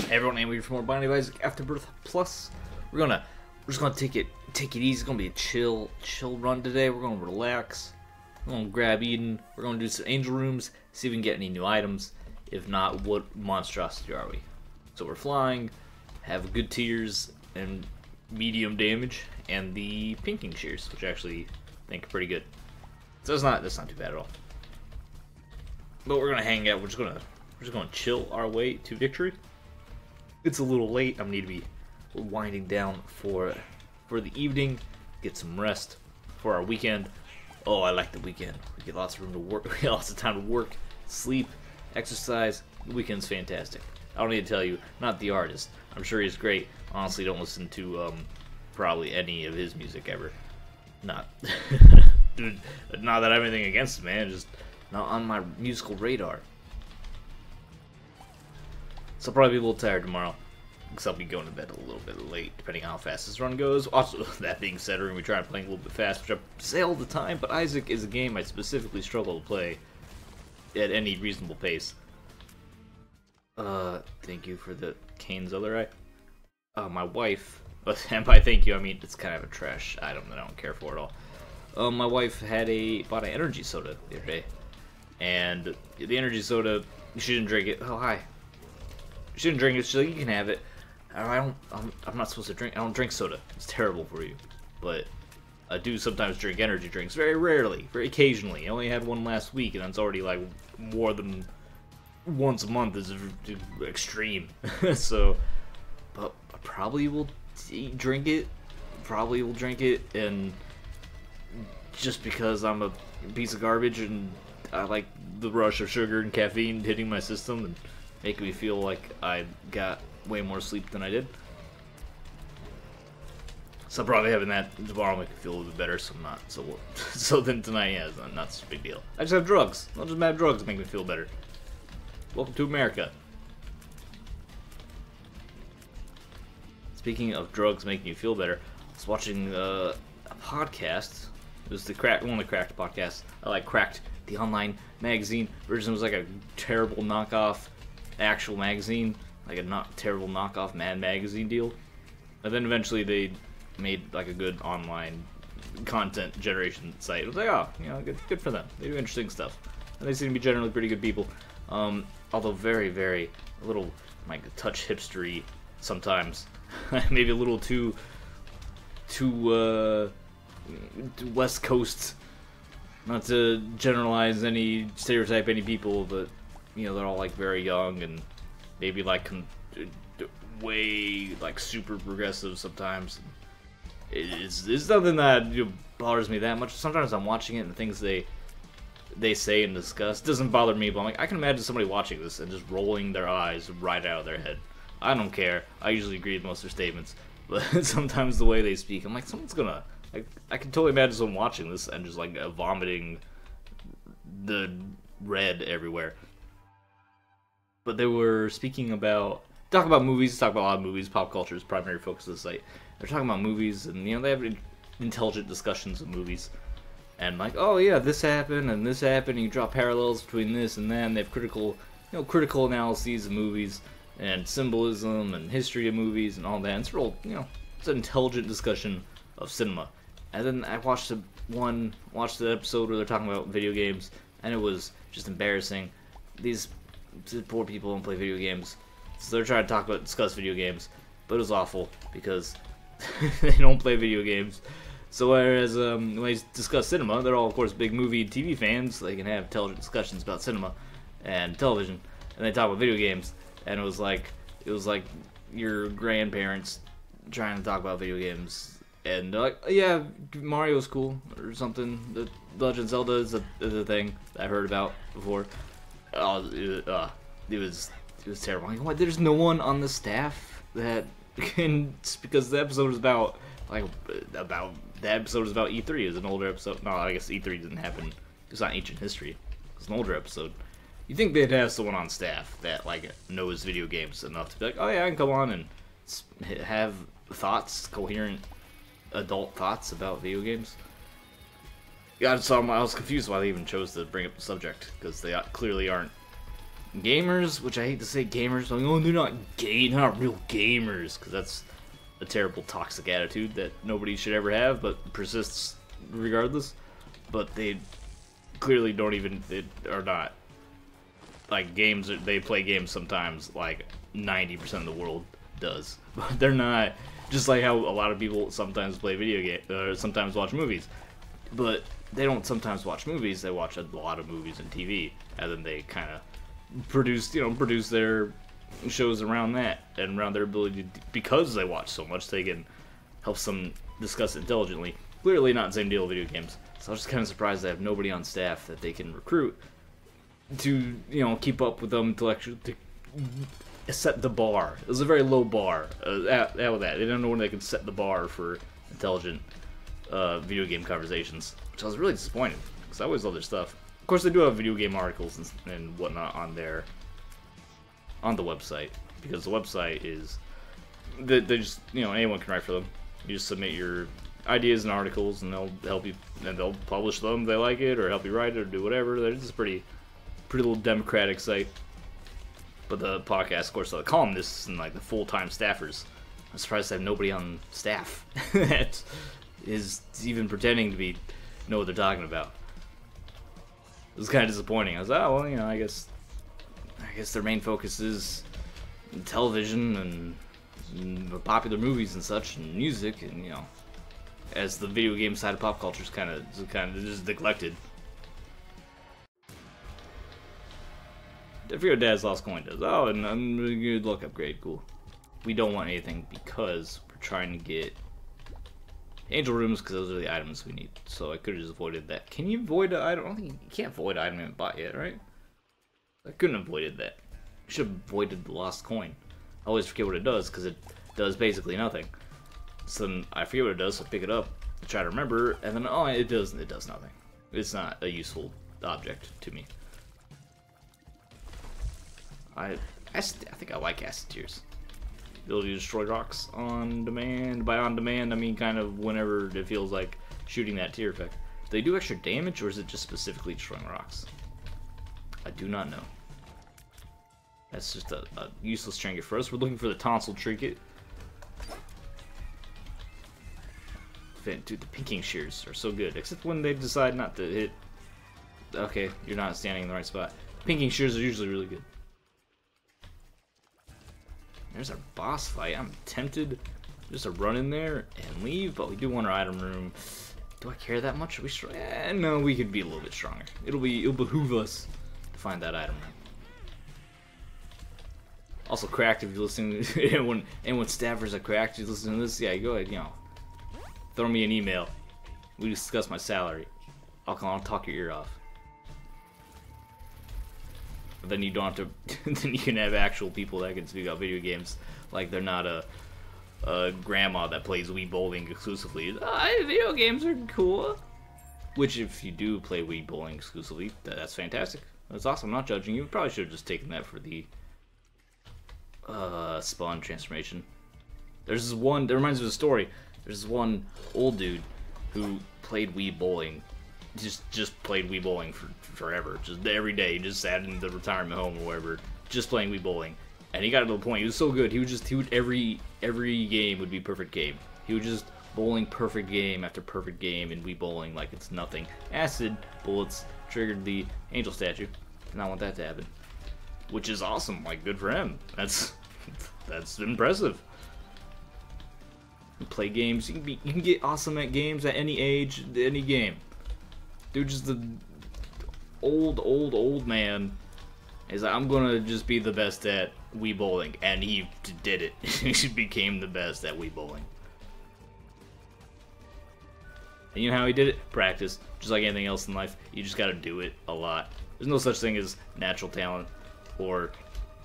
Hey everyone, I'm here for more Binding of Isaac Afterbirth Plus. We're just gonna take it easy. It's gonna be a chill run today. We're gonna relax. We're gonna grab Eden. We're gonna do some angel rooms, see if we can get any new items. If not, what monstrosity are we? So we're flying, have good tiers and medium damage, and the pinking shears, which I actually think are pretty good. So that's not too bad at all. But we're gonna hang out. We're just gonna chill our way to victory. It's a little late. I'm gonna need to be winding down for the evening, get some rest for our weekend. Oh, I like the weekend. We get lots of room to work. We get lots of time to work, sleep, exercise. The weekend's fantastic. I don't need to tell you, not the artist. I'm sure he's great. Honestly, don't listen to probably any of his music ever. Not, dude. Not that I have anything against him, man. Just not on my musical radar. So I'll probably be a little tired tomorrow, because I'll be going to bed a little bit late, depending on how fast this run goes. Also, that being said, we're going to be trying to play a little bit fast, which I say all the time, but Isaac is a game I specifically struggle to play at any reasonable pace. Thank you for the Kane's other eye. My wife, and by thank you, I mean it's kind of a trash item that I don't care for at all. My wife bought an energy soda the other day, and the energy soda, she didn't drink it. Oh, hi. She didn't drink it. She's like, you can have it. I'm not supposed to drink. I don't drink soda. It's terrible for you. But I do sometimes drink energy drinks. Very rarely. Very occasionally. I only had one last week, and that's already like more than once a month is extreme. So, but I probably will drink it. Probably will drink it, and just because I'm a piece of garbage and I like the rush of sugar and caffeine hitting my system and making me feel like I got way more sleep than I did. So probably having that tomorrow will make me feel a little bit better, so I'm not so then tonight, yeah, it's not such a big deal. I just have drugs. I'll just have drugs to make me feel better. Welcome to America. Speaking of drugs making you feel better, I was watching a podcast. It was one of the Cracked podcasts. I like Cracked, the online magazine version. Was like a terrible knockoff actual magazine, like a not terrible knockoff Mad Magazine deal, and then eventually they made like a good online content generation site. It was like, oh, you know, good for them. They do interesting stuff, and they seem to be generally pretty good people. Although very a little like a touch hipstery sometimes, maybe a little too West Coast. Not to generalize stereotype any people, but you know, they're all like very young and maybe like way like super progressive sometimes. It's nothing that bothers me that much. Sometimes I'm watching it and things they say and discuss doesn't bother me, but I'm like, I can imagine somebody watching this and just rolling their eyes right out of their head. I don't care. I usually agree with most of their statements, but sometimes the way they speak, I'm like, someone's gonna. I can totally imagine someone watching this and just like vomiting the red everywhere. But they were talking about movies, talk about a lot of movies. Pop culture is primary focus of the site. They're talking about movies, and you know, they have intelligent discussions of movies, and like, oh yeah, this happened and this happened. And you draw parallels between this and that. And they have critical analyses of movies and symbolism and history of movies and all that. And it's real, you know, it's an intelligent discussion of cinema. And then I watched the episode where they're talking about video games, and it was just embarrassing. These poor people don't play video games, so they're trying to discuss video games, but it was awful because they don't play video games. So whereas when they discuss cinema, they're all of course big movie and TV fans, so they can have intelligent discussions about cinema and television, and they talk about video games, and it was like your grandparents trying to talk about video games. And they're like, yeah, Mario's cool or something. The Legend of Zelda is a thing that I heard about before. It was terrible. Like, what? There's no one on the staff that can, because the episode is about E3. It's an older episode. No, I guess E3 didn't happen. It's not ancient history. It's an older episode. You think they'd have someone on staff that like knows video games enough to be like, oh yeah, I can come on and have thoughts, coherent adult thoughts about video games. Yeah, so I was confused why they even chose to bring up the subject, because they clearly aren't Gamers, which I hate to say gamers, like, oh, they're not real gamers, because that's a terrible toxic attitude that nobody should ever have, but persists regardless. But they clearly they are not. Like, games, they play games sometimes like 90% of the world does. But they're not, just like how a lot of people sometimes play video games, or sometimes watch movies. But they don't sometimes watch movies, they watch a lot of movies and TV, and then they kind of produce their shows around that, and around their ability to, because they watch so much, they can help them discuss it intelligently. Clearly not the same deal with video games. So I was just kind of surprised they have nobody on staff that they can recruit to, keep up with them intellectually, to set the bar. It was a very low bar. With that. They don't know when they can set the bar for intelligent video game conversations, which I was really disappointed, because I always love their stuff. Of course, they do have video game articles and whatnot on the website, because the website is, they just, anyone can write for them. You just submit your ideas and articles, and they'll help you, and they'll publish them if they like it, or help you write it, or do whatever. They're just pretty little democratic site. But the podcast, of course, the columnists and like the full-time staffers, I'm surprised they have nobody on staff that is even pretending to know what they're talking about. It was kind of disappointing. I was like, oh, well, I guess their main focus is television and popular movies and such, and music, and as the video game side of pop culture is kind of just neglected. I forget what Dad's Lost Coin does. Oh, and good luck upgrade, cool. We don't want anything because we're trying to get angel rooms, because those are the items we need. So I could have just avoided that. Can you avoid an item? I don't think you can't avoid an item you haven't bought yet, right? I couldn't have avoided that. I should have avoided the lost coin. I always forget what it does, because it does basically nothing. So then I forget what it does, so I pick it up, try to remember, and then it does nothing. It's not a useful object to me. I think I like acid tears. Ability to destroy rocks on demand. By on demand, I mean kind of whenever it feels like shooting that tear effect. Do they do extra damage, or is it just specifically destroying rocks? I do not know. That's just a useless trinket for us. We're looking for the tonsil trinket. Dude, the pinking shears are so good, except when they decide not to hit. Okay, you're not standing in the right spot. Pinking shears are usually really good. There's our boss fight. I'm tempted just to run in there and leave, but we do want our item room. Do I care that much? Are we strong? No, we could be a little bit stronger. It'll behoove us to find that item room. Also, Cracked, if you're listening, anyone staffers at Cracked, you're listening to this, yeah, go ahead, throw me an email. We discuss my salary. I'll talk your ear off. But then you don't have to. Then you can have actual people that can speak about video games, like they're not a grandma that plays Wii Bowling exclusively. Video games are cool. Which, if you do play Wii Bowling exclusively, that's fantastic. That's awesome. I'm not judging you. Probably should have just taken that for the spawn transformation. There's this one. That reminds me of a story. There's this one old dude who played Wii Bowling. Just played Wii Bowling for forever. Just every day. He just sat in the retirement home or wherever, just playing Wii Bowling. And he got to the point. He was so good. He would every game would be perfect game. He would just bowling perfect game after perfect game in Wii Bowling like it's nothing. Acid bullets triggered the angel statue. And I want that to happen, which is awesome. Like, good for him. That's impressive. You play games. You can get awesome at games at any age, any game. Dude, just the old man is like, I'm gonna just be the best at Wii Bowling, and he did it. He became the best at Wii Bowling. And you know how he did it? Practice. Just like anything else in life, you just gotta do it a lot. There's no such thing as natural talent or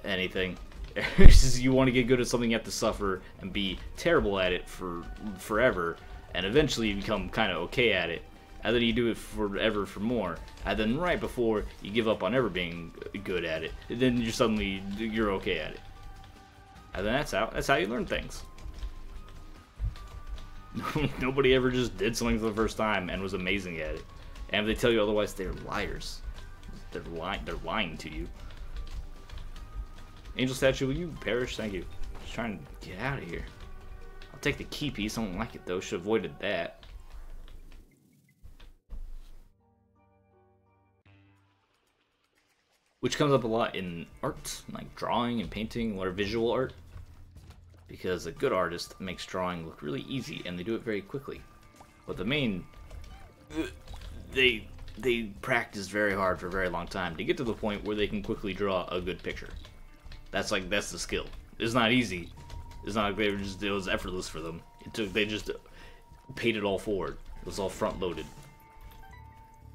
anything. It's just you want to get good at something, you have to suffer and be terrible at it for forever, and eventually you become kind of okay at it. And then you do it forever for more, and then right before you give up on ever being good at it, then you're okay at it. And then that's how you learn things. Nobody ever just did something for the first time and was amazing at it. And if they tell you otherwise, they're liars. They're lying to you. Angel statue, will you perish? Thank you. Just trying to get out of here. I'll take the key piece. I don't like it though. Should have avoided that. Which comes up a lot in art, like drawing and painting, or visual art. Because a good artist makes drawing look really easy, and they do it very quickly. But the main... They practice very hard for a very long time to get to the point where they can quickly draw a good picture. That's the skill. It's not easy. It's not like it was effortless for them. They just paid it all forward. It was all front loaded.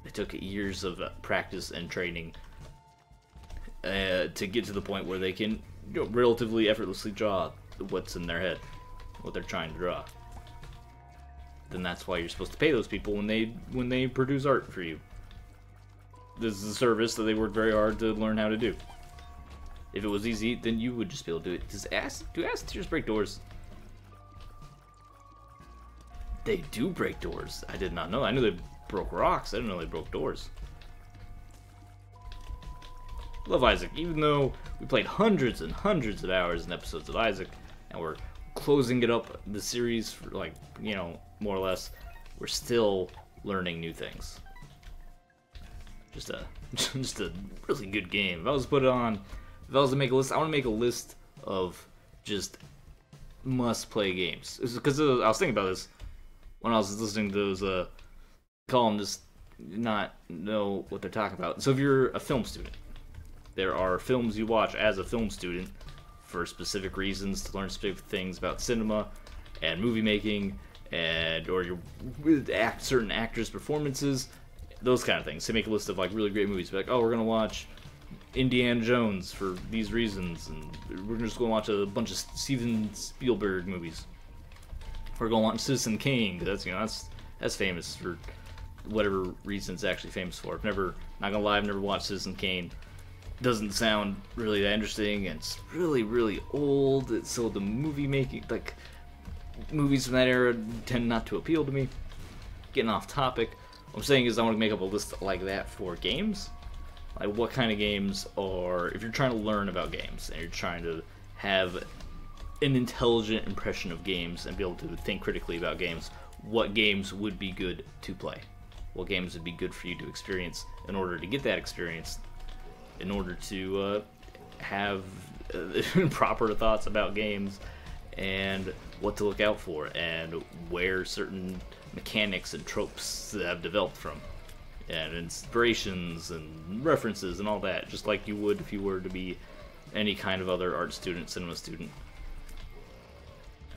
It took years of practice and training to get to the point where they can relatively effortlessly draw what's in their head, what they're trying to draw. Then that's why you're supposed to pay those people when they produce art for you. This is a service that they worked very hard to learn how to do. If it was easy, then you would just be able to do it. Do acid tears break doors? They do break doors. I did not know. I knew they broke rocks. I didn't know they broke doors. Love Isaac. Even though we played hundreds and hundreds of hours and episodes of Isaac, and we're closing it up, the series, for like, you know, more or less, we're still learning new things. Just a really good game. If I was to put it on, if I was to make a list, I want to make a list of just must-play games. Because I was thinking about this when I was listening to those columnists not know what they're talking about. So if you're a film student, there are films you watch as a film student for specific reasons, to learn specific things about cinema and movie making, or you're with certain actors' performances, those kind of things. So make a list of like really great movies. Be like, oh, we're gonna watch Indiana Jones for these reasons, and we're just gonna watch a bunch of Steven Spielberg movies. We're gonna watch Citizen Kane, because that's famous for whatever reason it's actually famous for. Not gonna lie, I've never watched Citizen Kane. Doesn't sound really that interesting, and it's really, really old. So the movie making, like, movies from that era tend not to appeal to me. Getting off topic. What I'm saying is I want to make up a list like that for games. Like what kind of games are, if you're trying to learn about games, and you're trying to have an intelligent impression of games and be able to think critically about games, what games would be good to play? What games would be good for you to experience in order to get that experience, in order to have proper thoughts about games, and what to look out for, and where certain mechanics and tropes have developed from, and inspirations and references and all that, just like you would if you were to be any kind of other art student, cinema student.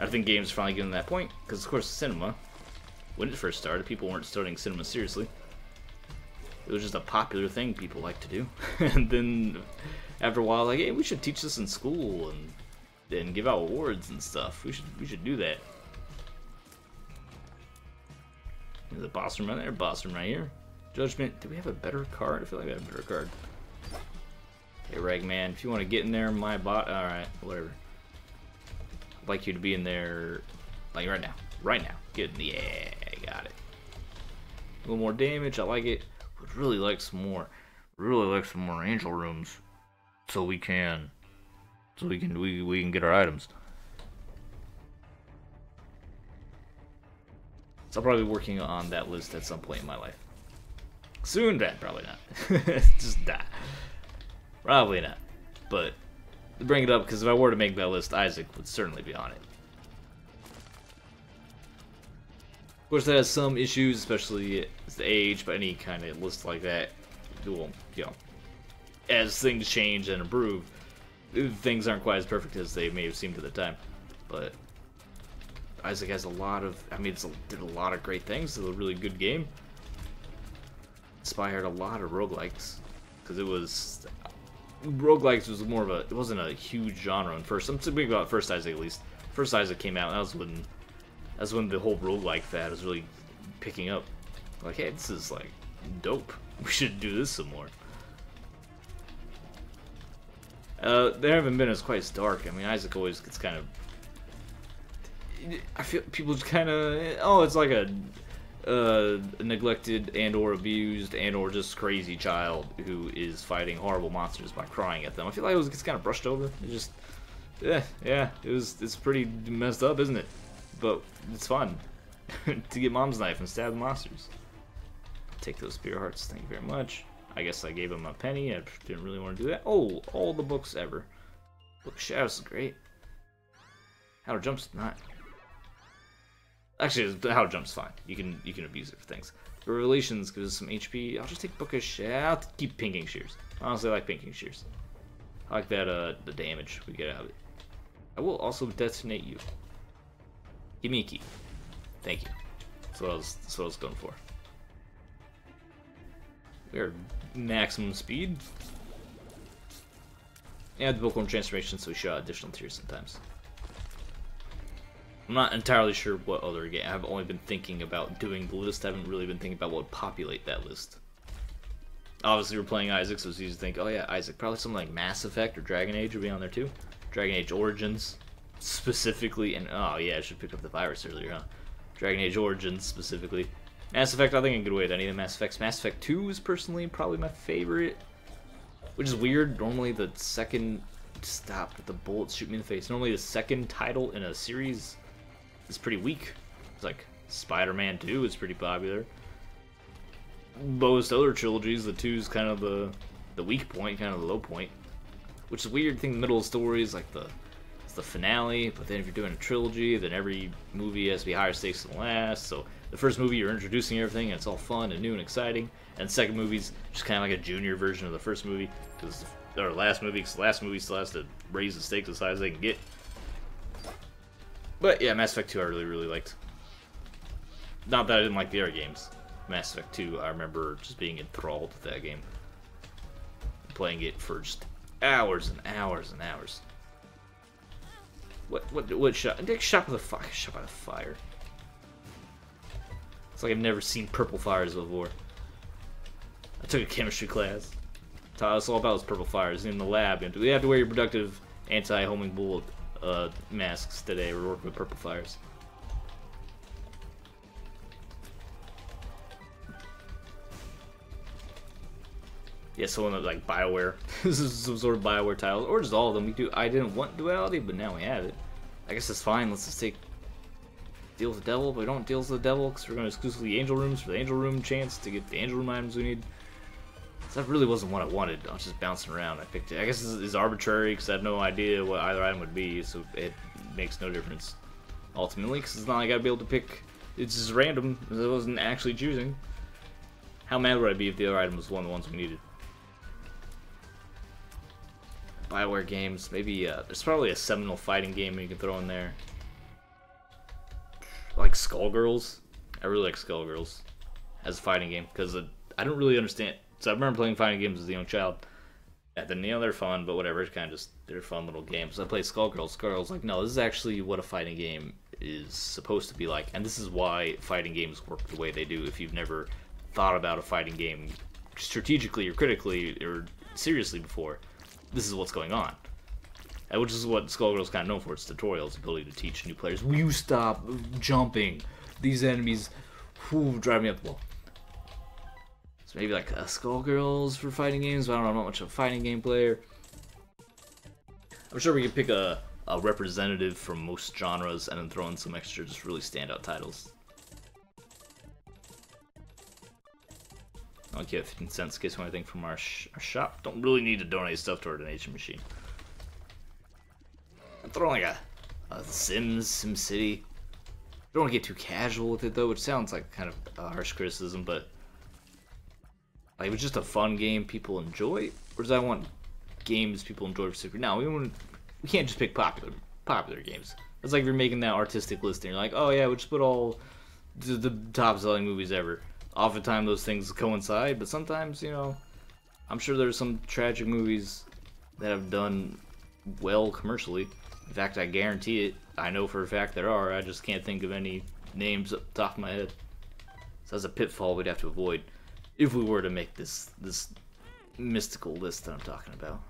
I think games are finally getting to that point, because of course cinema, when it first started, people weren't studying cinema seriously. It was just a popular thing people like to do. And then after a while, like, hey, we should teach this in school and give out awards and stuff. We should do that. There's a boss room right there, boss room right here. Judgment. Do we have a better card? I feel like we have a better card. Hey, Ragman, if you want to get in there, my bot. Alright, whatever. I'd like you to be in there, like right now. Right now. Get in the. Yeah, got it. A little more damage. I like it. Would really like some more. Really like some more angel rooms, so we can get our items. So I'll probably be working on that list at some point in my life. Soon, Ben. Probably not. Just die. Probably not. But bring it up, because if I were to make that list, Isaac would certainly be on it. Of course, that has some issues, especially as the age, but any kind of list like that, will, you know, as things change and improve, things aren't quite as perfect as they may have seemed at the time. But Isaac has a lot of, I mean, did a lot of great things. It's a really good game. Inspired a lot of roguelikes, because it was, roguelikes was more of a, it wasn't a huge genre at first. I'm speaking about first Isaac, at least. First Isaac came out, and that's when the whole roguelike fad was really picking up. Like, hey, this is like dope. We should do this some more. They haven't been as quite as dark. I mean, Isaac always gets kind of, I feel people just kind of, oh, it's like neglected and or abused and or just crazy child who is fighting horrible monsters by crying at them. I feel like it's kind of brushed over. It just, yeah, it's pretty messed up, isn't it? But it's fun to get mom's knife and stab the monsters. Take those spear hearts, thank you very much. I guess I gave him a penny. I didn't really want to do that. Oh, all the books ever. Book Shadows is great. How to Jump's not. Actually, How to Jump's fine. You can abuse it for things. But Revelations gives us some HP. I'll just take Book of Shadows. I'll keep Pinking Shears. Honestly, I like Pinking Shears. I like that the damage we get out of it. I will also detonate you. Give me a key. Thank you. That's what I was going for. We are maximum speed. And the Bookworm transformation, so we show additional tiers sometimes. I'm not entirely sure what other game. I've only been thinking about doing the list. I haven't really been thinking about what would populate that list. Obviously, we're playing Isaac, so it's easy to think, oh yeah, Isaac. Probably something like Mass Effect or Dragon Age would be on there too. Dragon Age Origins, specifically, and oh yeah, I should pick up the virus earlier, huh? Dragon Age Origins, specifically. Mass Effect, I think I can get away with any of the Mass Effects. Mass Effect 2 is personally probably my favorite. Which is weird. Normally the second... Stop with the bullets shoot me in the face. Normally the second title in a series is pretty weak. It's like Spider-Man 2 is pretty popular. Most other trilogies, the 2's kind of the weak point, kind of the low point. Which is a weird thing. The middle of the story is like it's the finale, but then if you're doing a trilogy, then every movie has to be higher stakes than the last. So the first movie you're introducing everything and it's all fun and new and exciting, and the second movie's just kind of like a junior version of the first movie, because the last movie still has to raise the stakes as high as they can get. But yeah, Mass Effect 2 I really liked. Not that I didn't like the other games. Mass Effect 2, I remember just being enthralled with that game, playing it for just hours and hours and hours. What shot? I get shot by the fire. Shot by the fire. It's like I've never seen purple fires before. I took a chemistry class. Taught us all about those purple fires in the lab. And we have to wear your protective anti-homing bullet masks today. We're working with purple fires. Yeah, someone like BioWare. This is some sort of BioWare title, or just all of them. I didn't want duality, but now we have it. I guess it's fine. Let's just take deal with the devil, but we don't deal with the devil because we're going to exclusively Angel Rooms for the Angel Room chance to get the Angel Room items we need. So that really wasn't what I wanted. I was just bouncing around. I picked it. I guess this is arbitrary because I had no idea what either item would be, so it makes no difference ultimately because it's not like I'd be able to pick. It's just random. I wasn't actually choosing. How mad would I be if the other item was one of the ones we needed? BioWare games, maybe there's probably a seminal fighting game you can throw in there. Like Skullgirls. I really like Skullgirls as a fighting game because I don't really understand. So I remember playing fighting games as a young child. And then, they're fun, but whatever. It's kind of just, they're fun little games. I played Skullgirls. Skullgirls like, no, this is actually what a fighting game is supposed to be like. And this is why fighting games work the way they do. If you've never thought about a fighting game strategically or critically or seriously before, this is what's going on. Which is what Skullgirls kind of known for, its tutorials, ability to teach new players. Will you stop jumping? These enemies drive me up the wall. So maybe like Skullgirls for fighting games, but I don't know, I'm not much of a fighting game player. I'm sure we could pick a representative from most genres and then throw in some extra just really standout titles. I'll get 15 cents in case of anything from our shop. Don't really need to donate stuff to our donation machine. I'm throwing like a SimCity. Don't want to get too casual with it though, which sounds like kind of a harsh criticism, but like if it's just a fun game people enjoy, or does I want games people enjoy for super? No, we can't just pick popular games. It's like if you're making that artistic list and you're like, oh yeah, we'll just put all the top selling movies ever. Oftentimes those things coincide, but sometimes, I'm sure there's some tragic movies that have done well commercially. In fact, I guarantee it. I know for a fact there are. I just can't think of any names up the top of my head. So that's a pitfall we'd have to avoid if we were to make this mystical list that I'm talking about.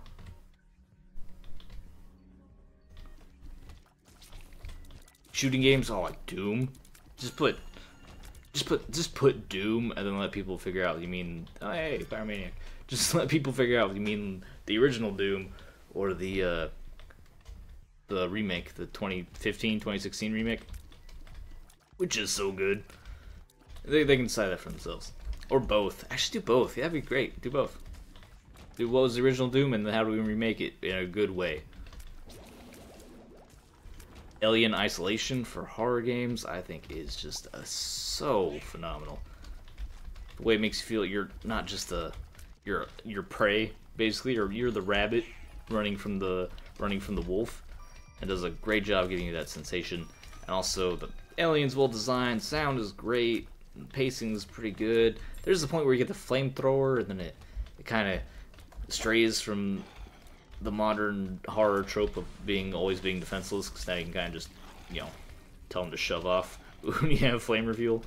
Shooting games, like Doom. Just put just put Doom and then let people figure out what you mean. Oh, hey, Pyromaniac. Just let people figure out what you mean the original Doom or the remake, the 2015, 2016 remake, which is so good. They can decide that for themselves. Or both. Actually, do both. Yeah, that'd be great. Do both. Do what was the original Doom and then how do we remake it in a good way. Alien Isolation for horror games, I think, is just so phenomenal. The way it makes you feel you're not just you're prey, basically, or you're the rabbit running from the wolf. It does a great job giving you that sensation. And also, the alien's well designed, sound is great, pacing is pretty good. There's the point where you get the flamethrower, and then it kind of strays from the modern horror trope of always being defenseless, because now you can kind of just, tell them to shove off when you have flame reveal.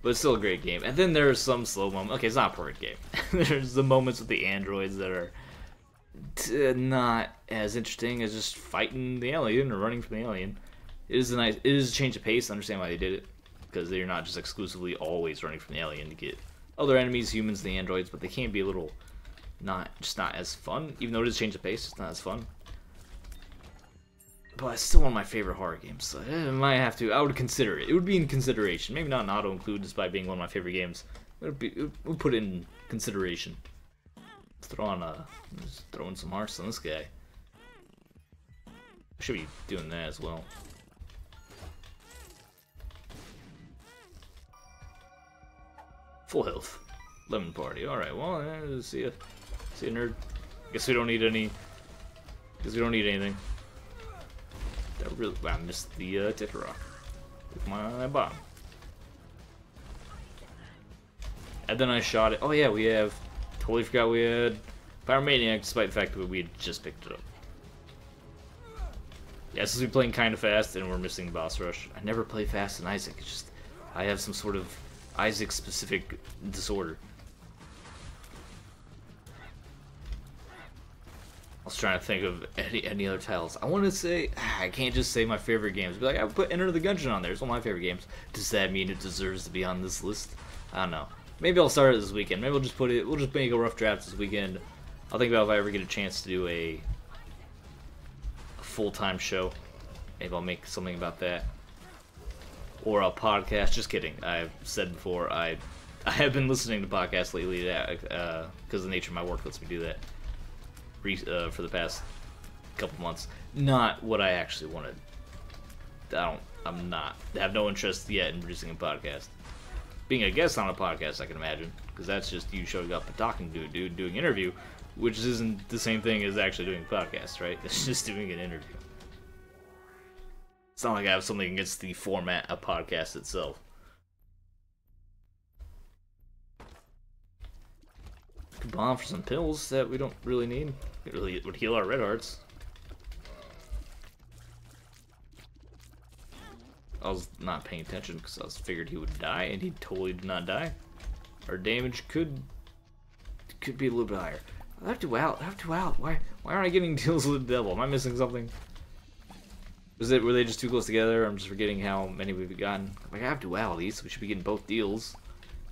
But it's still a great game. And then there's some slow moments. Okay, it's not a perfect game. There's the moments with the androids that are not as interesting as just fighting the alien or running from the alien. It is a change of pace. I understand why they did it, because they're not just exclusively always running from the alien to get other enemies, humans, the androids, but they can be a little not as fun. Even though it is a change of pace, it's not as fun. But it's still one of my favorite horror games, so I would consider it. It would be in consideration. Maybe not an auto-include despite being one of my favorite games. We'll put it in consideration. Let's just throw in some hearts on this guy. I should be doing that as well. Full health. Lemon party. Alright, well, see ya. See ya, nerd. Guess we don't need any. Guess we don't need anything. I missed the ticker rock with my bomb. And then I shot it. Oh yeah, we have. Totally forgot we had Pyromaniac, despite the fact that we had just picked it up. Yeah, since we're playing kind of fast and we're missing boss rush. I never play fast in Isaac. It's just I have some sort of Isaac-specific disorder. I was trying to think of any other titles. I want to say I can't just say my favorite games. Be like, I would put Enter the Gungeon on there. It's one of my favorite games. Does that mean it deserves to be on this list? I don't know. Maybe I'll start it this weekend. Maybe we'll just make a rough draft this weekend. I'll think about if I ever get a chance to do a full-time show. Maybe I'll make something about that. Or a podcast. Just kidding. I've said before, I have been listening to podcasts lately because the nature of my work lets me do that for the past couple months. Not what I actually wanted. I have no interest yet in producing a podcast. Being a guest on a podcast, I can imagine, because that's just you showing up and talking to a dude doing an interview, which isn't the same thing as actually doing a podcast, right? It's just doing an interview. It's not like I have something against the format of podcast itself. Could bomb for some pills that we don't really need. It really would heal our red hearts. I was not paying attention because I figured he would die, and he totally did not die. Our damage could be a little bit higher. I have to out. Why aren't I getting deals with the devil? Am I missing something? Were they just too close together? I'm just forgetting how many we've gotten. Like, I have duality, so we should be getting both deals.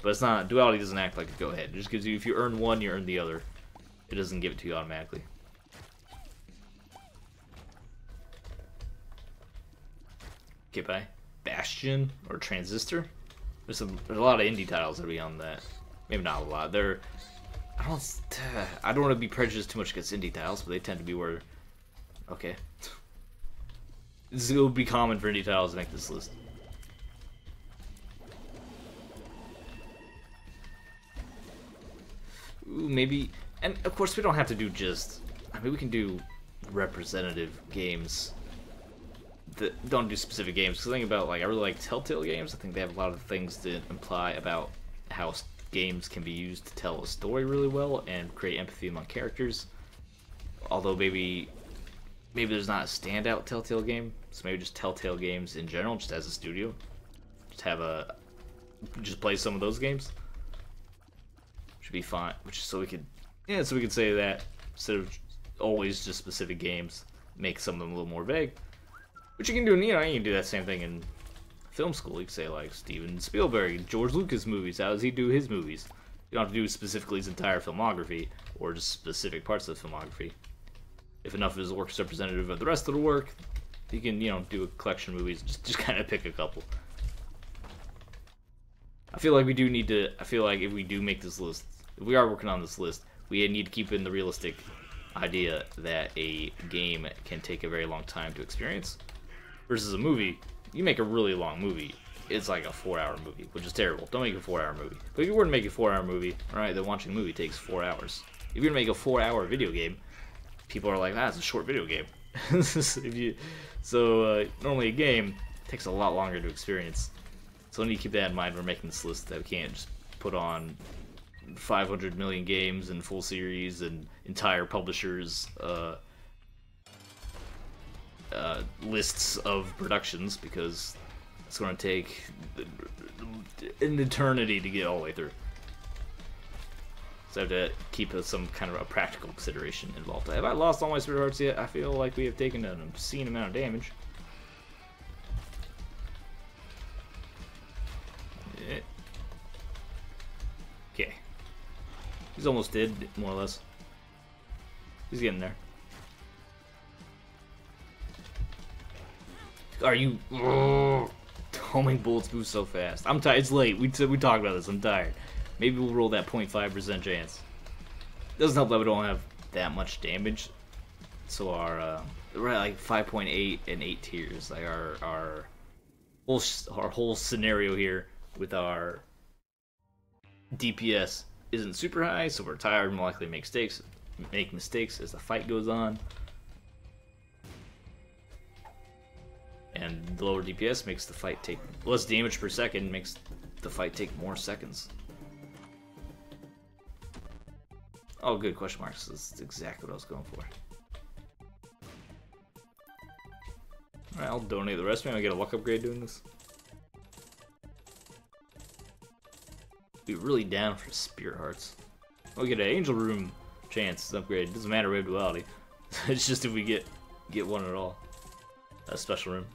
But it's not. Duality doesn't act like a go ahead. It just gives you, if you earn one, you earn the other. It doesn't give it to you automatically. Okay, bye. Bastion or Transistor. There's a lot of indie titles that are beyond that. Maybe not a lot. I don't want to be prejudiced too much against indie titles, but they tend to be where. Okay. It would be common for indie titles to make this list. Ooh, maybe, and of course we don't have to do just. I mean, we can do representative games that don't do specific games. Because the thing about, like, I really like Telltale games. I think they have a lot of things to imply about how games can be used to tell a story really well and create empathy among characters. Although maybe there's not a standout Telltale game, so maybe just Telltale games in general, just as a studio. Just play some of those games. Should be fine. So we could say that instead of always just specific games, make some of them a little more vague. Which you can do, you can do that same thing in film school. You could say like Steven Spielberg, George Lucas movies. How does he do his movies? You don't have to do specifically his entire filmography or just specific parts of the filmography. If enough of his work is representative of the rest of the work, you can, you know, do a collection of movies. Just kind of pick a couple. I feel like we do need to. I feel like if we do make this list, if we are working on this list, we need to keep in the realistic idea that a game can take a very long time to experience versus a movie. You make a really long movie, it's like a 4-hour movie, which is terrible. Don't make a 4-hour movie. But if you were to make a 4-hour movie, alright, then watching a movie takes 4 hours. If you're to make a 4-hour video game, people are like, it's a short video game. Normally a game takes a lot longer to experience. So we need to keep that in mind when we're making this list, that we can't just put on 500 million games and full series and entire publishers' lists of productions, because it's going to take an eternity to get all the way through. So I have to keep some kind of a practical consideration involved. Have I lost all my spirit hearts yet? I feel like we have taken an obscene amount of damage. Okay. He's almost dead, more or less. He's getting there. Are you... Homing bullets move so fast. I'm tired. It's late. We talked about this. I'm tired. Maybe we'll roll that 0.5% chance. Doesn't help that we don't have that much damage. So our... we're at like 5.8 and 8 tiers. Like our whole scenario here with our DPS isn't super high, so we're tired and more likely to make mistakes as the fight goes on. And the lower DPS makes the fight take less damage per second, makes the fight take more seconds. Oh, good, question marks. That's exactly what I was going for. Alright, I'll donate the rest. Maybe I'll get a luck upgrade doing this. Be really down for spirit hearts. We'll get an angel room chance upgrade. It doesn't matter, we have duality. It's just if we get one at all. A special room.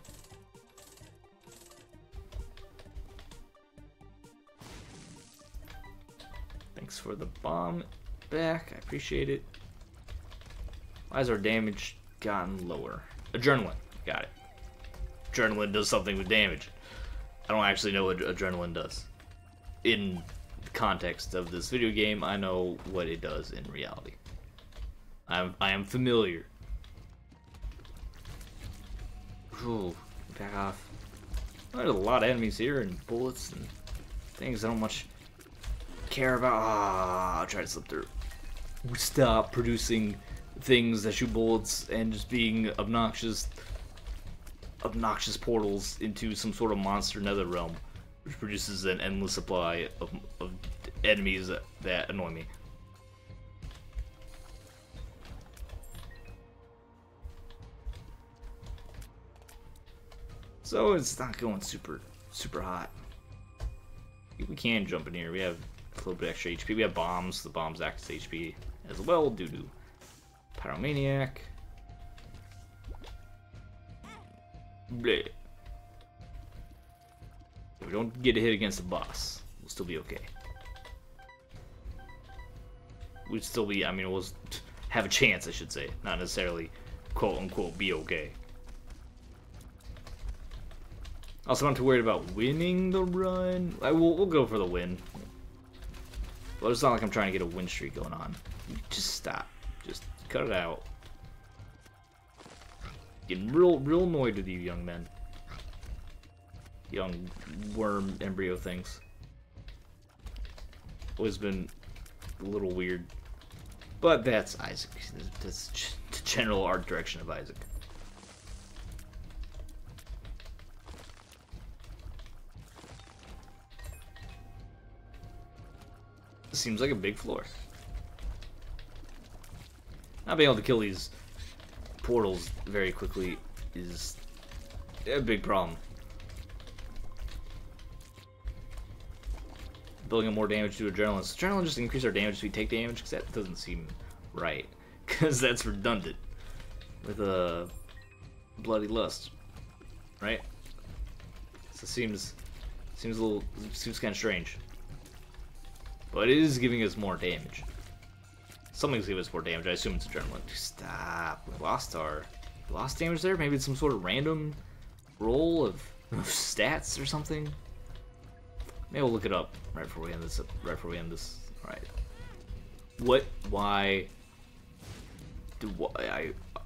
Thanks for the bomb back. I appreciate it. Why has our damage gotten lower? Adrenaline. Got it. Adrenaline does something with damage. I don't actually know what adrenaline does. In the context of this video game, I know what it does in reality. I am familiar. Ooh, back off. There's a lot of enemies here and bullets and things I don't much care about. I'll try to slip through. Stop producing things that shoot bullets and just being obnoxious portals into some sort of monster nether realm, which produces an endless supply of enemies that annoy me. So it's not going super hot. We can jump in here. We have a little bit extra HP. We have bombs. The bombs act as HP as well due to Pyromaniac. Bleh. If we don't get a hit against the boss, we'll still be okay. We'd still be, I mean, we'll have a chance, I should say. Not necessarily, quote-unquote, be okay. Also, I'm not too worried about winning the run. We'll go for the win. But it's not like I'm trying to get a win streak going on. Just stop. Just cut it out. Getting real annoyed with you, young men. Young worm embryo things. Always been a little weird. But that's Isaac. That's the general art direction of Isaac. Seems like a big floor. Not being able to kill these portals very quickly is a big problem. Building up more damage to adrenaline. Does adrenaline just increase our damage if we take damage? Because that doesn't seem right. Because that's redundant with a bloody lust, right? So it seems kind of strange. But it is giving us more damage. Something's giving us more damage. I assume it's adrenaline. Stop. We lost damage there. Maybe it's some sort of random roll of stats or something. Maybe we'll look it up right before we end this. All right. What? Why?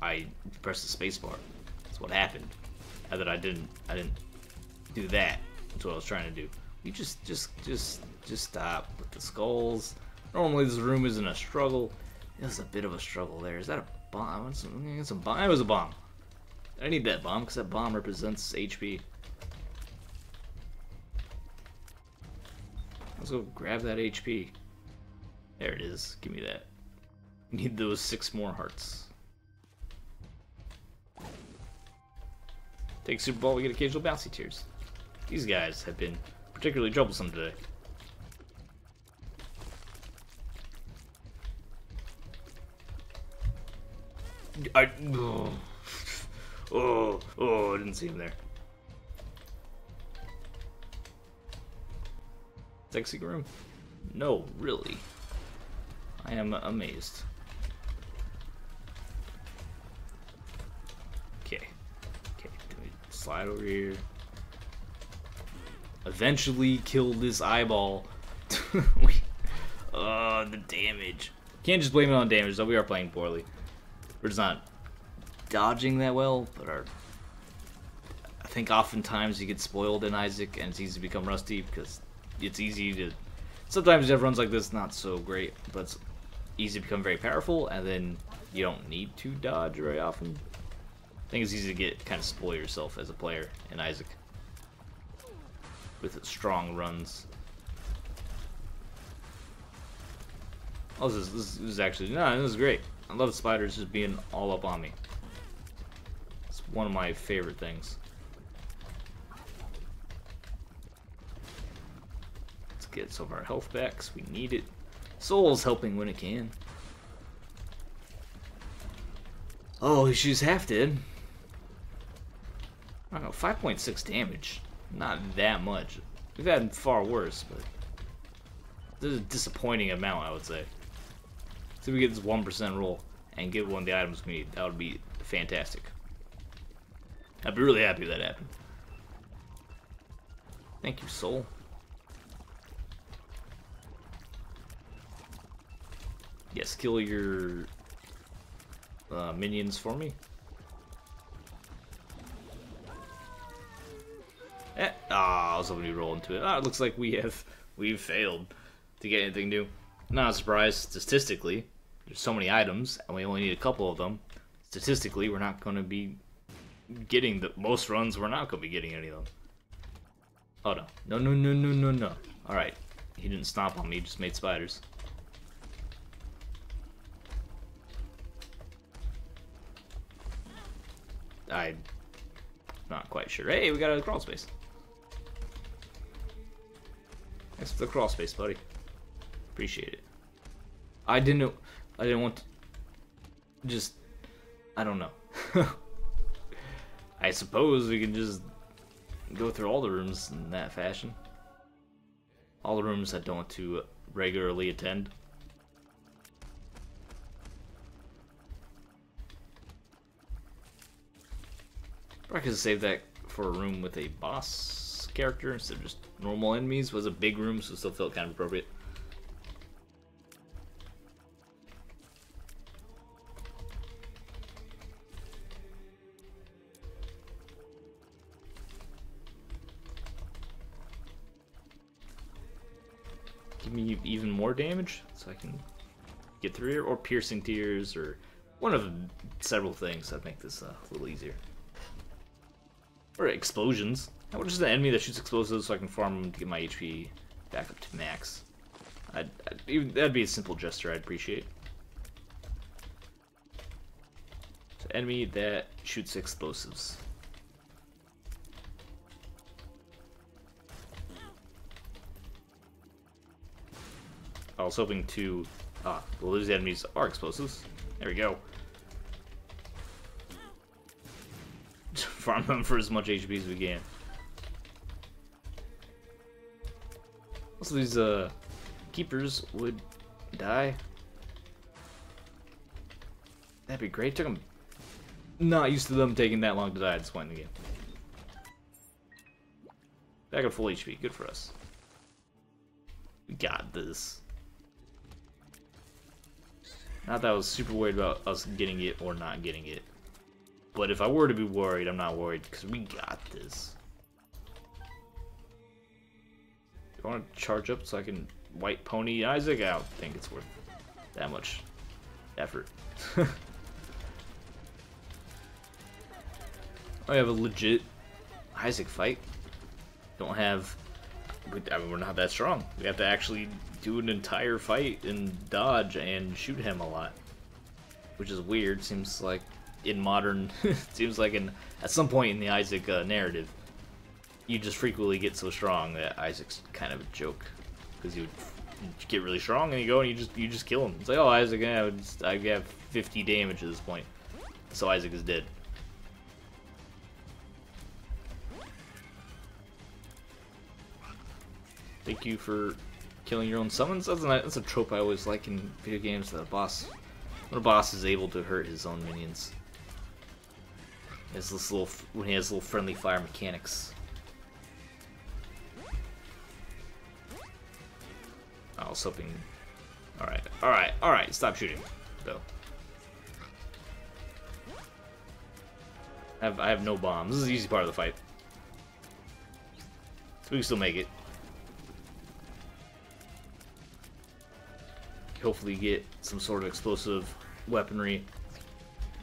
I pressed the space bar. That's what happened. And then I didn't do that. That's what I was trying to do. You just stop with the skulls. Normally this room isn't a struggle. It's a bit of a struggle there. Is that a bomb? I want some bomb. It was a bomb. I need that bomb because that bomb represents HP. Let's go grab that HP. There it is. Give me that. Need those 6 more hearts. Take Super Ball, we get occasional bouncy tears. These guys have been particularly troublesome today. I didn't see him there. Sexy room? No, really. I am amazed. Okay, slide over here. Eventually kill this eyeball. Oh, the damage. Can't just blame it on damage, though. We are playing poorly. We're just not dodging that well, but I think oftentimes you get spoiled in Isaac, and it's easy to become rusty because it's easy to. Sometimes you have runs like this, not so great, but it's easy to become very powerful, and then you don't need to dodge very often. I think it's easy to kind of spoil yourself as a player in Isaac with strong runs. Oh, this is actually this is great. I love spiders just being all up on me. It's one of my favorite things. Let's get some of our health back because we need it. Soul's helping when it can. Oh, she's half dead. I don't know, 5.6 damage. Not that much. We've had far worse, but this is a disappointing amount, I would say. So we get this 1% roll and get one of the items we need. That would be fantastic. I'd be really happy if that happened. Thank you, Soul. Yes, kill your minions for me. I was hoping to roll into it. It looks like we've failed to get anything new. Not a surprise. Statistically, there's so many items, and we only need a couple of them. Statistically, we're not going to be getting most runs. We're not going to be getting any of them. Oh no! No! All right, he didn't stomp on me. He just made spiders. I'm not quite sure. Hey, we got a crawl space. Thanks for the crawl space, buddy. Appreciate it. I didn't want to just, I don't know. I suppose we can just go through all the rooms in that fashion. All the rooms I don't want to regularly attend. I could save that for a room with a boss character instead of just normal enemies. It was a big room, so it still felt kind of appropriate. Give me even more damage so I can get through here, or piercing tears, or one of several things that make this a little easier. Or explosions. What is the enemy that shoots explosives so I can farm them to get my HP back up to max? That'd be a simple gesture I'd appreciate. So enemy that shoots explosives. I was hoping to... well, those enemies are explosives. There we go. Farm them for as much HP as we can. Most of these keepers would die. That'd be great. Took them not used to them taking that long to die at this point in the game. Back at full HP. Good for us. We got this. Not that I was super worried about us getting it or not getting it. But if I were to be worried, I'm not worried because we got this. Do I want to charge up so I can white pony Isaac? I don't think it's worth that much effort. I have a legit Isaac fight. Don't have... I mean, we're not that strong. We have to actually do an entire fight and dodge and shoot him a lot. Which is weird. Seems like in modern... seems like at some point in the Isaac narrative, you just frequently get so strong that Isaac's kind of a joke. Because you get really strong and you go and you just kill him. It's like, oh, Isaac, I have 50 damage at this point. So Isaac is dead. Thank you for killing your own summons. That's a trope I always like in video games. That when a boss is able to hurt his own minions. When he has little friendly fire mechanics. I was hoping. All right. Stop shooting, though. I have no bombs. This is the easy part of the fight, so we can still make it. Hopefully get some sort of explosive weaponry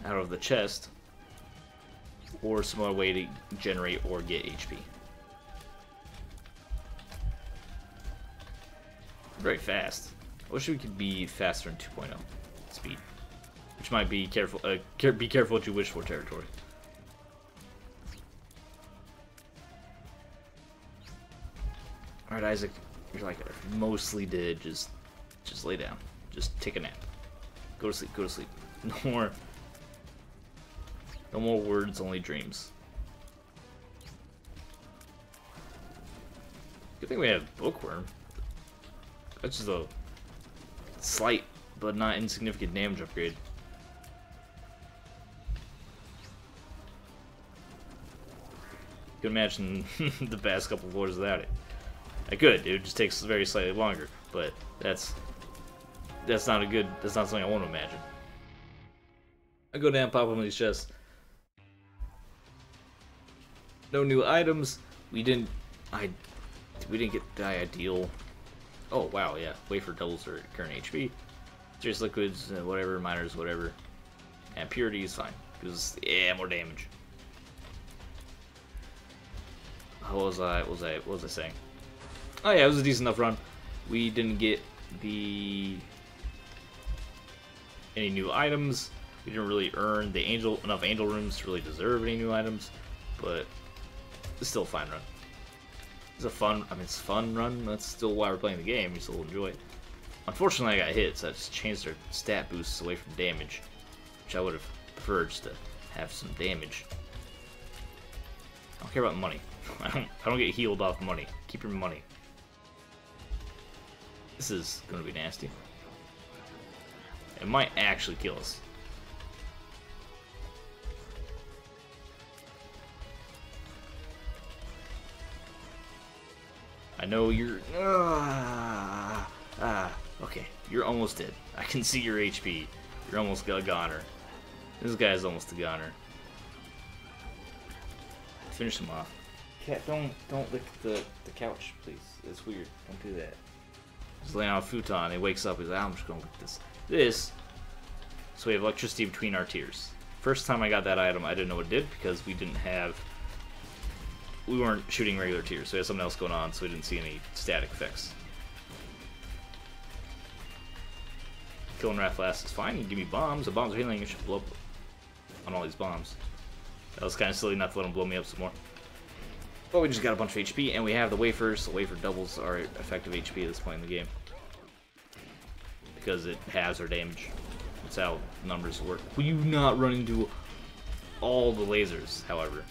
out of the chest, or some other way to generate or get HP. Very fast. I wish we could be faster in 2.0 speed, which might be careful. Be careful what you wish for territory. All right, Isaac, you're like mostly dead. Just lay down. Just take a nap. Go to sleep. Go to sleep. No more words, only dreams. Good thing we have Bookworm. That's just a slight but not insignificant damage upgrade. You can imagine the past couple of floors without it. I could. It just takes very slightly longer, but that's not something I want to imagine. I go down, pop one of these chests. No new items. We didn't get the ideal. Oh wow, yeah. Wafer doubles our current HP. Serious liquids, whatever, minors, whatever. And purity is fine. Because yeah, more damage. What was I saying? Oh yeah, it was a decent enough run. We didn't get any new items. We didn't really earn enough angel rooms to really deserve any new items, but it's still a fine run. It's a fun run. That's still why we're playing the game. We still enjoy it. Unfortunately, I got hit, so I just changed our stat boosts away from damage, which I would have preferred just to have some damage. I don't care about money. I don't get healed off money. Keep your money. This is gonna be nasty. It might actually kill us. I know you're... okay, you're almost dead. I can see your HP. You're almost a goner. This guy's almost a goner. Finish him off. Cat, don't lick the couch, please. It's weird. Don't do that. Just laying on a futon. He wakes up. He's like, I'm just gonna lick this. So we have electricity between our tiers. First time I got that item, I didn't know what it did because we weren't shooting regular tiers, so we had something else going on, so we didn't see any static effects. Killing Wrath is fine. You give me bombs. The bombs are healing. It should blow up on all these bombs. That was kind of silly not to let them blow me up some more. But we just got a bunch of HP, and we have the wafers. The wafer doubles our effective HP at this point in the game. Because it halves our damage. That's how numbers work. Will you not run into all the lasers, however?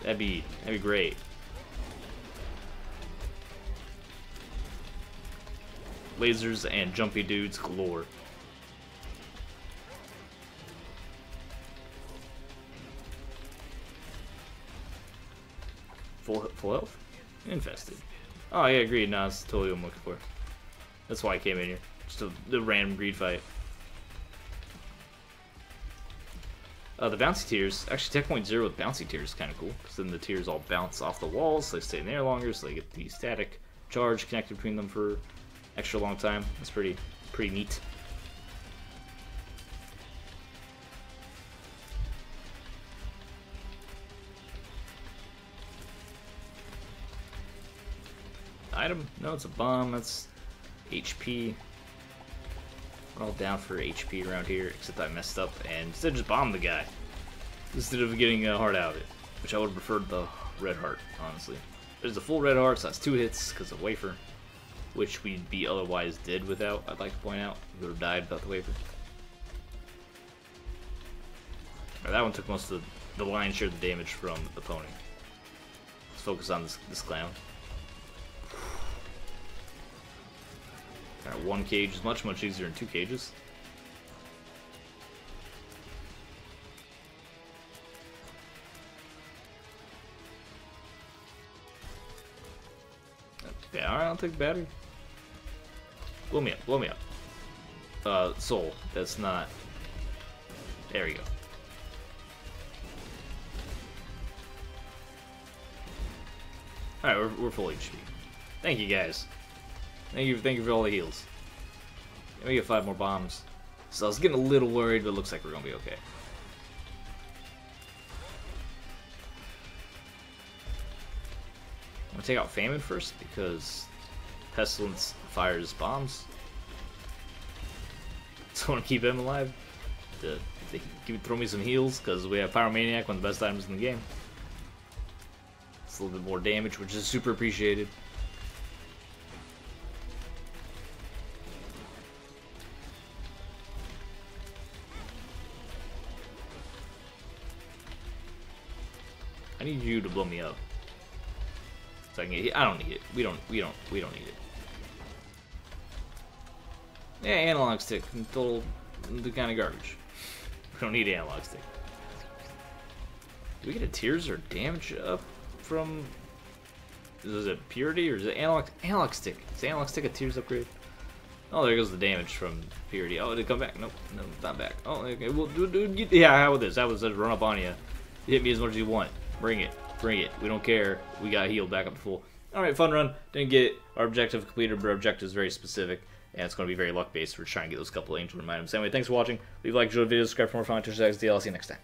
That'd be great. lasers and jumpy dudes galore. Full health? Infested. Oh yeah, agreed. No, that's totally what I'm looking for. That's why I came in here. Just a random greed fight. The bouncy tears, actually tech point 0 with bouncy tears is kind of cool, because then the tears all bounce off the walls, so they stay in the air longer, so they get the static charge connected between them for extra long time. That's pretty neat. Item? No, it's a bomb. That's HP. We're all down for HP around here, except I messed up and instead just bombed the guy instead of getting a heart out of it, which I would have preferred the red heart, honestly. There's a full red heart, so that's 2 hits because of wafer, which we'd be otherwise dead without, I'd like to point out. We would have died without the wafer. Right, that one took most of the lion's share of the damage from the pony. Let's focus on this clown. Alright, 1 cage is much easier than 2 cages. Yeah, alright, I'll take the battery. Blow me up. Soul. That's not... There we go. Alright, we're full HP. Thank you, guys. Thank you for all the heals. Let me get 5 more bombs. So I was getting a little worried, but it looks like we're gonna be okay. I'm gonna take out Famine first because Pestilence fires bombs. So I want to keep him alive. Throw me some heals because we have Pyromaniac, one of the best items in the game. It's a little bit more damage, which is super appreciated. I need you to blow me up. So I can get hit. I don't need it. We don't need it. Yeah, analog stick. Total the kind of garbage. We don't need analog stick. Do we get a tears or damage up from... Is it purity or is it analog stick? Is analog stick a tears upgrade? Oh, there goes the damage from purity. Oh, did it come back? Nope, no, not back. Oh, okay. Well, yeah, how about this? That was a run up on you. Hit me as much as you want. Bring it. Bring it. We don't care. We got healed back up to full. Alright, fun run. Didn't get our objective completed, but our objective is very specific. And it's going to be very luck-based. We're trying to get those couple Angel Room items. Anyway, thanks for watching. Leave a like, enjoy the video, subscribe for more fun. I'll see you next time.